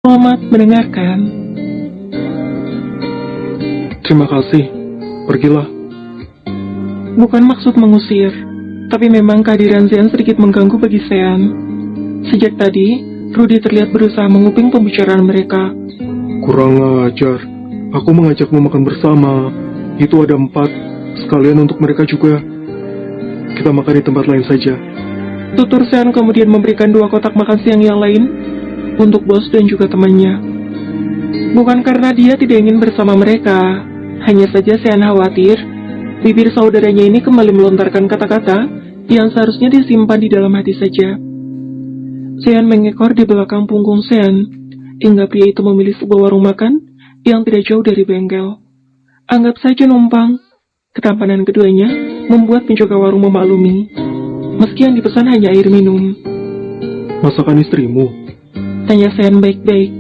Selamat mendengarkan. Terima kasih. Pergilah. Bukan maksud mengusir, tapi memang kehadiran Zian sedikit mengganggu bagi Sean. Sejak tadi, Rudy terlihat berusaha menguping pembicaraan mereka. Kurang ajar. Aku mengajakmu makan bersama. Itu ada 4. Sekalian untuk mereka juga. Kita makan di tempat lain saja. Tutur Sean kemudian memberikan 2 kotak makan siang yang lain untuk bos dan juga temannya. Bukan karena dia tidak ingin bersama mereka, hanya saja Sean khawatir bibir saudaranya ini kembali melontarkan kata-kata yang seharusnya disimpan di dalam hati saja. Sean mengekor di belakang punggung Sean, hingga pria itu memilih sebuah warung makan yang tidak jauh dari bengkel. Anggap saja numpang. Ketampanan keduanya membuat penjaga warung memaklumi, meski yang dipesan hanya air minum. Masakan istrimu? Tanya Sean baik-baik.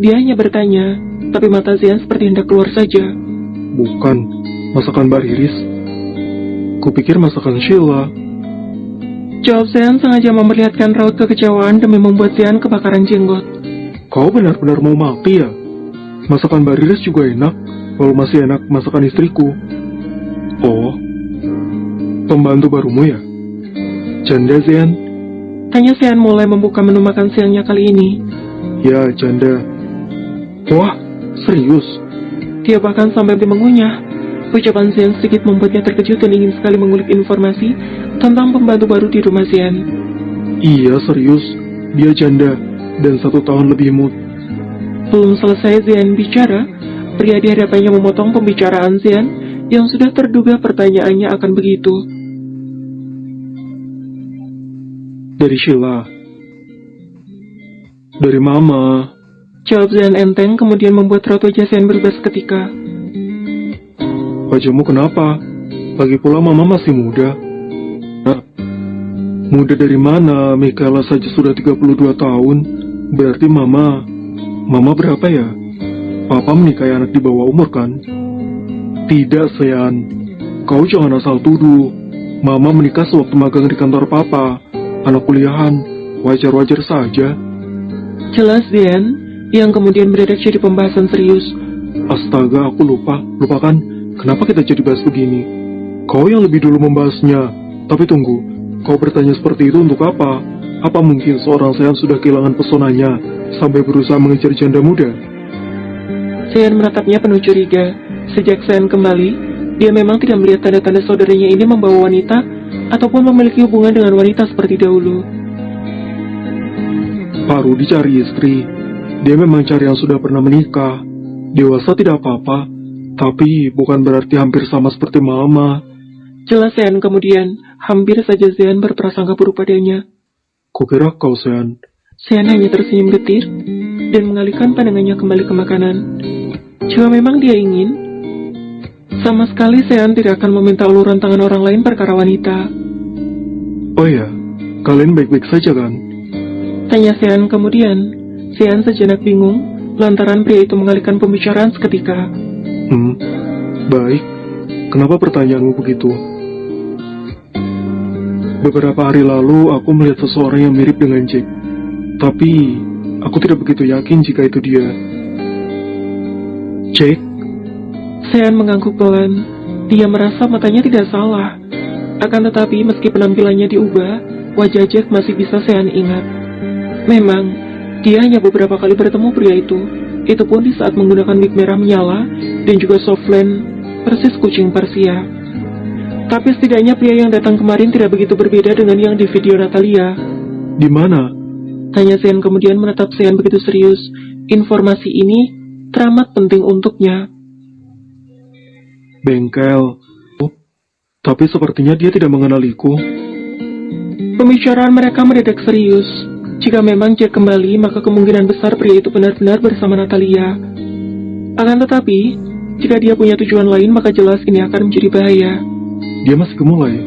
Dia hanya bertanya, tapi mata Sean seperti hendak keluar saja. Bukan. Masakan Mbak Riris. Kupikir masakan Sheila. Jawab Sean sengaja memperlihatkan raut kekecewaan demi membuat Sean kebakaran jenggot. Kau benar-benar mau mati ya? Masakan Mbak Riris juga enak, walau masih enak masakan istriku. Oh, pembantu barumu ya? Janda, Zian? Tanya Sean mulai membuka menu makan siangnya kali ini. Ya, janda. Wah, serius? Dia bahkan sampai mengunyah. Ucapan Sean sedikit membuatnya terkejut dan ingin sekali mengulik informasi tentang pembantu baru di rumah Sean. Iya, serius. Dia janda, dan 1 tahun lebih imut. Belum selesai Sean bicara, pria di hadapannya memotong pembicaraan Sean yang sudah terduga pertanyaannya akan begitu. Dari Sheila. Dari Mama. Jawab Sean enteng, kemudian membuat raut wajah Sean berubah seketika. Wajahmu kenapa? Lagi pula Mama masih muda. Nah, muda dari mana? Michaela saja sudah 32 tahun. Berarti Mama berapa ya? Papa menikahi anak di bawah umur kan? Tidak, Sean. Kau jangan asal tuduh. Mama menikah sewaktu magang di kantor Papa. Anak kuliahan. Wajar-wajar saja. Jelas Sean, yang kemudian mendadak jadi pembahasan serius. Astaga, aku lupa. Lupakan. Kenapa kita jadi bahas begini? Kau yang lebih dulu membahasnya. Tapi tunggu, kau bertanya seperti itu untuk apa? Apa mungkin seorang Sean sudah kehilangan pesonanya sampai berusaha mengejar janda muda? Sean menatapnya penuh curiga. Sejak Sean kembali, dia memang tidak melihat tanda-tanda saudaranya ini membawa wanita ataupun memiliki hubungan dengan wanita seperti dahulu. Baru dicari istri. Dia memang cari yang sudah pernah menikah. Dewasa tidak apa-apa, tapi bukan berarti hampir sama seperti Mama. Jelas Sean kemudian, hampir saja Sean berprasangka buruk padanya. Kukira kau, Sean. Sean hanya tersenyum getir dan mengalihkan pandangannya kembali ke makanan. Jika memang dia ingin, sama sekali Sean tidak akan meminta uluran tangan orang lain perkara wanita. Oh ya, kalian baik-baik saja kan? Tanya Sean kemudian. Sean sejenak bingung, lantaran pria itu mengalihkan pembicaraan seketika. Baik. Kenapa pertanyaanmu begitu? Beberapa hari lalu aku melihat seseorang yang mirip dengan Jack. Tapi, aku tidak begitu yakin jika itu dia. Jack? Sean mengangguk pelan. Dia merasa matanya tidak salah. Akan tetapi meski penampilannya diubah, wajah Jack masih bisa Sean ingat. Memang, dia hanya beberapa kali bertemu pria itu. Itu pun di saat menggunakan wig merah menyala dan juga softland persis kucing Persia. Tapi setidaknya pria yang datang kemarin tidak begitu berbeda dengan yang di video Natalia. Di mana? Tanya Sean kemudian menatap Sean begitu serius. Informasi ini teramat penting untuknya. Bengkel. Oh, tapi sepertinya dia tidak mengenaliku. Pembicaraan mereka mendadak serius. Jika memang Jack kembali, maka kemungkinan besar pria itu benar-benar bersama Natalia. Akan tetapi, jika dia punya tujuan lain, maka jelas ini akan menjadi bahaya. Dia masih gemulai?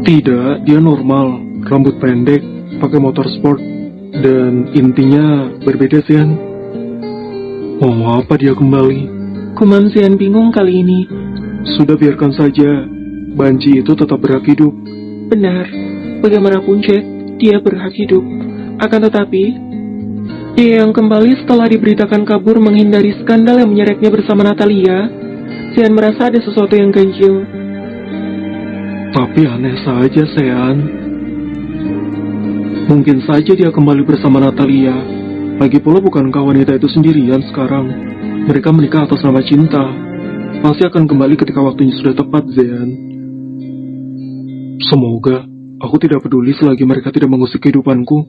Tidak, dia normal. Rambut pendek, pakai motor sport, dan intinya berbeda, Sean. Mau apa dia kembali? Gumam Sean bingung kali ini. Sudah biarkan saja. Banci itu tetap berhak hidup. Benar. Bagaimanapun Jack, dia berhak hidup. Akan tetapi, Dia yang kembali setelah diberitakan kabur menghindari skandal yang menyeretnya bersama Natalia. Sean merasa ada sesuatu yang ganjil. Tapi aneh saja, Sean. Mungkin saja dia kembali bersama Natalia. Lagi pula bukankah wanita itu sendirian sekarang? Mereka menikah atas nama cinta. Pasti akan kembali ketika waktunya sudah tepat, Zean. Semoga. Aku tidak peduli selagi mereka tidak mengusik kehidupanku.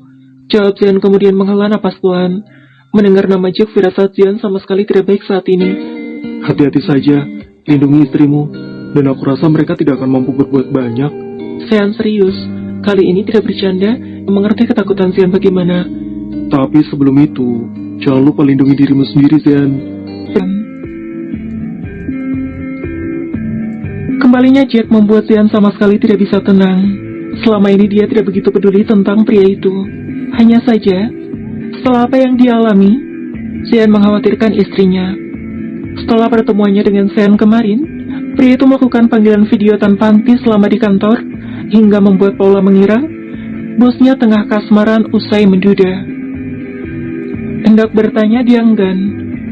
Jawab Zean kemudian menghela napas pelan. Mendengar nama Jack, firasat Zean sama sekali tidak baik saat ini. Hati-hati saja, lindungi istrimu. Dan aku rasa mereka tidak akan mampu berbuat banyak. Zean serius. Kali ini tidak bercanda, mengerti ketakutan Zean bagaimana. Tapi sebelum itu, jangan lupa lindungi dirimu sendiri, Zean. Kembalinya Jack membuat Zean sama sekali tidak bisa tenang. Selama ini dia tidak begitu peduli tentang pria itu. Hanya saja, setelah apa yang dia alami, Zean mengkhawatirkan istrinya. Setelah pertemuannya dengan Sean kemarin, pria itu melakukan panggilan video tanpa henti selama di kantor, hingga membuat Paula mengira bosnya tengah kasmaran usai menduda. Hendak bertanya dia enggan,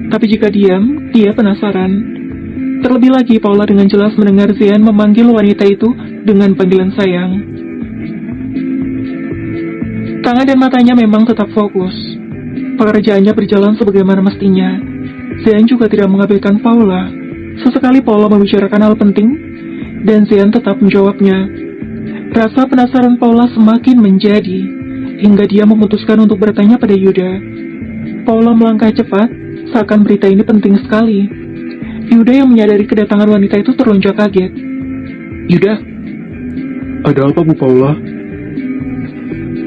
tapi jika diam, dia penasaran. Terlebih lagi Paula dengan jelas mendengar Zean memanggil wanita itu dengan panggilan sayang. Tangan dan matanya memang tetap fokus. Pekerjaannya berjalan sebagaimana mestinya. Zean juga tidak mengabaikan Paula. Sesekali Paula membicarakan hal penting, dan Zean tetap menjawabnya. Rasa penasaran Paula semakin menjadi, hingga dia memutuskan untuk bertanya pada Yuda. Paula melangkah cepat, seakan berita ini penting sekali. Yuda yang menyadari kedatangan wanita itu terlonjak kaget. Yuda, ada apa Bu Paula?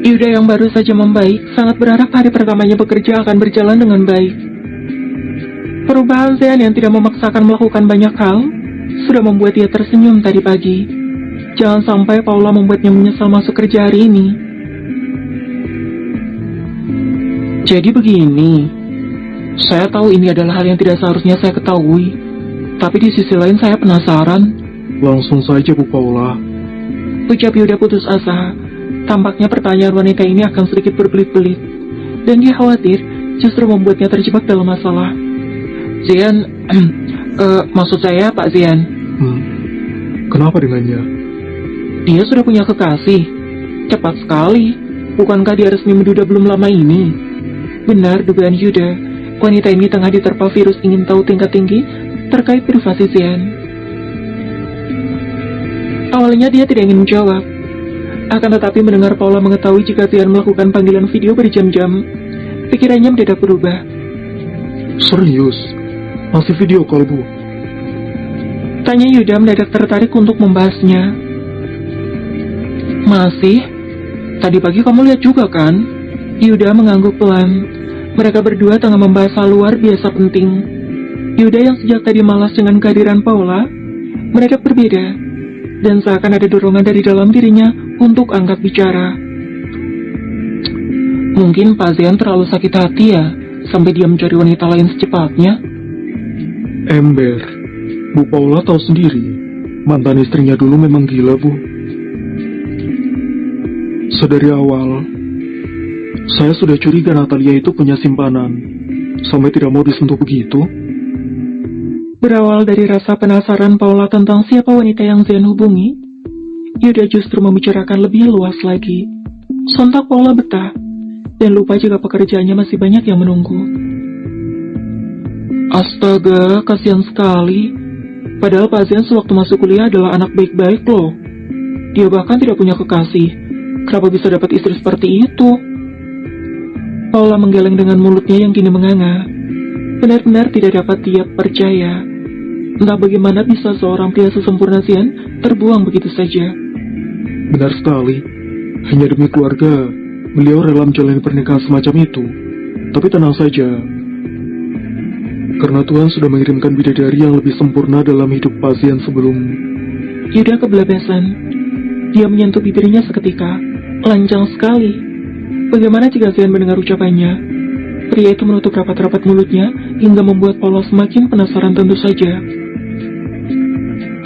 Yuda yang baru saja membaik, sangat berharap hari pertamanya bekerja akan berjalan dengan baik. Perubahan Zean yang tidak memaksakan melakukan banyak hal, sudah membuat dia tersenyum tadi pagi. Jangan sampai Paula membuatnya menyesal masuk kerja hari ini. Jadi begini, saya tahu ini adalah hal yang tidak seharusnya saya ketahui, tapi di sisi lain saya penasaran. Langsung saja Bu Paula, ucap Yuda putus asa. Tampaknya pertanyaan wanita ini akan sedikit berbelit-belit, dan dia khawatir justru membuatnya terjebak dalam masalah. Zean, maksud saya Pak Zean. Kenapa dengannya? Dia sudah punya kekasih. Cepat sekali. Bukankah dia resmi menduda belum lama ini? Benar dugaan Yuda. Wanita ini tengah diterpa virus ingin tahu tingkat tinggi terkait privasi Zean. Awalnya dia tidak ingin menjawab. Akan tetapi mendengar Paula mengetahui jika Zean melakukan panggilan video berjam-jam, pikirannya mendadak berubah. Serius? Masih video call Bu? Tanya Yuda mendadak tertarik untuk membahasnya. Masih? Tadi pagi kamu lihat juga kan? Yuda mengangguk pelan. Mereka berdua tengah membahas hal luar biasa penting. Yuda yang sejak tadi malas dengan kehadiran Paula, mereka berbeda, dan seakan ada dorongan dari dalam dirinya untuk angkat bicara. Mungkin Pak Zean terlalu sakit hati ya, sampai dia mencari wanita lain secepatnya. Ember, Bu Paula tahu sendiri, mantan istrinya dulu memang gila Bu. Sedari awal, saya sudah curiga Natalia itu punya simpanan, sampai tidak mau disentuh begitu. Berawal dari rasa penasaran Paula tentang siapa wanita yang Zean hubungi, Yuda justru membicarakan lebih luas lagi. Sontak Paula betah, dan lupa jika pekerjaannya masih banyak yang menunggu. Astaga, kasihan sekali. Padahal Pak Zean sewaktu masuk kuliah adalah anak baik-baik loh. Dia bahkan tidak punya kekasih. Kenapa bisa dapat istri seperti itu? Paula menggeleng dengan mulutnya yang kini menganga. Benar-benar tidak dapat dia percaya. Entah bagaimana bisa seorang pria sesempurna Zean terbuang begitu saja. Benar sekali. Hanya demi keluarga, beliau rela menjalani pernikahan semacam itu. Tapi tenang saja, karena Tuhan sudah mengirimkan bidadari yang lebih sempurna dalam hidup pasien sebelum. Yuda kebelabesan. Dia menyentuh bibirnya seketika. Lancang sekali. Bagaimana jika Zean mendengar ucapannya? Pria itu menutup rapat-rapat mulutnya hingga membuat Paula semakin penasaran tentu saja.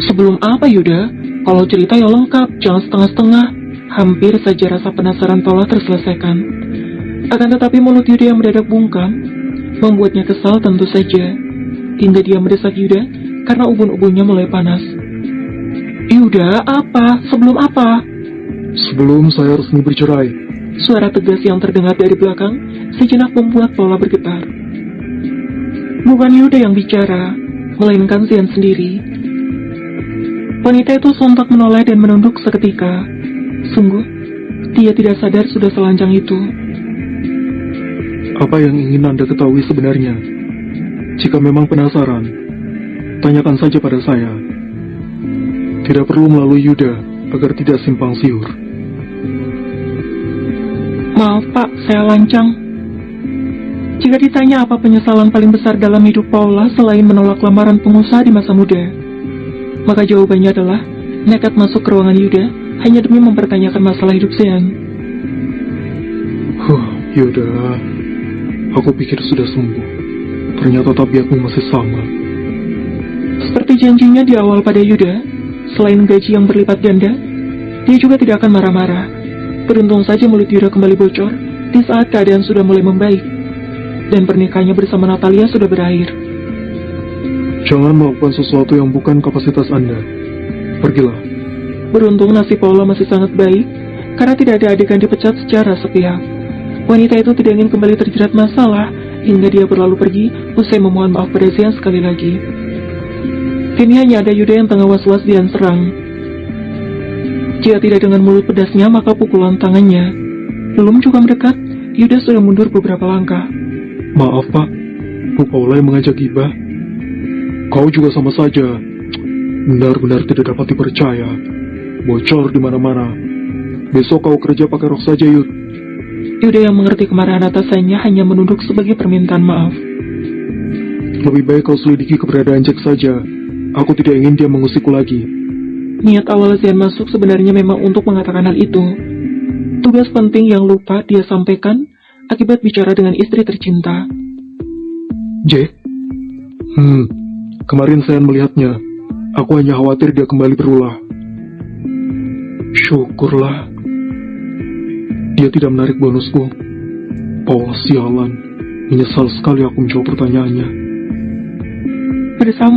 Sebelum apa Yuda? Kalau cerita ya lengkap, jangan setengah-setengah. Hampir saja rasa penasaran Paula terselesaikan. Akan tetapi mulut Yuda yang mendadak bungkam membuatnya kesal tentu saja, hingga dia mendesak Yuda karena ubun-ubunnya mulai panas. Yuda, apa? Sebelum apa? Sebelum saya resmi bercerai. Suara tegas yang terdengar dari belakang sejenak membuat Paula bergetar. Bukan Yuda yang bicara, melainkan Xian sendiri. Wanita itu sontak menoleh dan menunduk seketika. Sungguh, dia tidak sadar sudah selanjang itu. Apa yang ingin Anda ketahui sebenarnya? Jika memang penasaran, tanyakan saja pada saya. Tidak perlu melalui Yuda agar tidak simpang siur. Maaf Pak, saya lancang. Jika ditanya apa penyesalan paling besar dalam hidup Paula selain menolak lamaran pengusaha di masa muda, maka jawabannya adalah nekat masuk ke ruangan Yuda hanya demi mempertanyakan masalah hidup Xian. Yuda, aku pikir sudah sembuh. Ternyata tabiatmu masih sama. Seperti janjinya di awal pada Yuda, selain gaji yang berlipat ganda, dia juga tidak akan marah-marah. Beruntung saja mulut Yuda kembali bocor di saat keadaan sudah mulai membaik, dan pernikahannya bersama Natalia sudah berakhir. Jangan melakukan sesuatu yang bukan kapasitas Anda. Pergilah. Beruntung nasib Paula masih sangat baik, karena tidak ada adegan dipecat secara sepihak. Wanita itu tidak ingin kembali terjerat masalah, hingga dia berlalu pergi usai memohon maaf pada Xian sekali lagi. Kini hanya ada Yuda yang tengah was-was dan serang. Jika tidak dengan mulut pedasnya, maka pukulan tangannya. Belum juga mendekat, Yuda sudah mundur beberapa langkah. Maaf Pak, Bu Paula yang mengajak gibah. Kau juga sama saja. Benar-benar tidak dapat dipercaya. Bocor di mana-mana. Besok kau kerja pakai rok saja, Yud. Yuda yang mengerti kemarahan atasannya hanya menunduk sebagai permintaan maaf. Lebih baik kau selidiki keberadaan Jack saja. Aku tidak ingin dia mengusikku lagi. Niat awal Xian masuk sebenarnya memang untuk mengatakan hal itu. Tugas penting yang lupa dia sampaikan akibat bicara dengan istri tercinta. Jack? Kemarin saya melihatnya. Aku hanya khawatir dia kembali berulah. Syukurlah. Dia tidak menarik bonusku. Oh, sialan. Menyesal sekali aku menjawab pertanyaannya. Pada saat